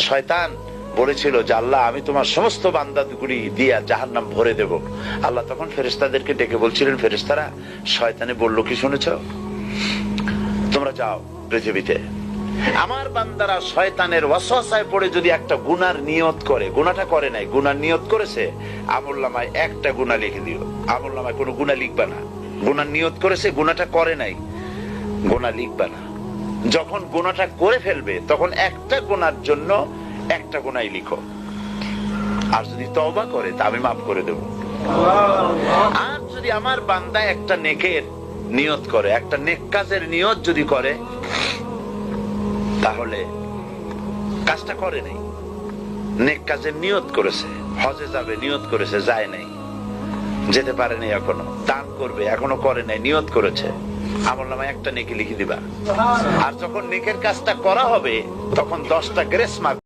শয়তান বলেছিল যে আল্লাহ আমি তোমার সমস্ত বান্দাগুলি দিয়া জাহান্নাম ভরে দেব। আল্লাহ তখন ফেরেশতাদেরকে ডেকে বলছিলেন, ফেরেশতারা শয়তানে বলল কি শুনেছ? তোমরা যাও পৃথিবীতে, আমার বান্দারা শয়তানের ওয়াসওয়াসায় পড়ে যদি একটা গুনার নিয়ত করে, গুনাহটা করে নাই, গুনার নিয়ত করেছে, আমলনামায় একটা গুনাহ লিখে দিও। আমলনামায় কোনো গুনাহ লিখবা না। গুনার নিয়ত করেছে, গুনাহটা করে নাই, গুনাহ লিখবা না। যখন গুনাহটা করে ফেলবে তখন একটা গুনার জন্য একটা গুনাহই লিখো। আর যদি তওবা করে তা আমি মাফ করে দেব। আর যদি আমার বান্দা একটা নেকের নিয়ত করে, একটা নেক কাজের নিয়ত যদি করে, তাহলে কাজটা করে নাই, নেক কাজের নিয়ত করেছে, হজে যাবে নিয়ত করেছে, যায় নাই, যেতে পারে নাই, এখনো দান করবে এখনো করে নাই, নিয়ত করেছে, আমলনামায় একটা নেকি লিখে দিবা। আর যখন নেকের কাজটা করা হবে তখন 10টা গ্রেস মার্ক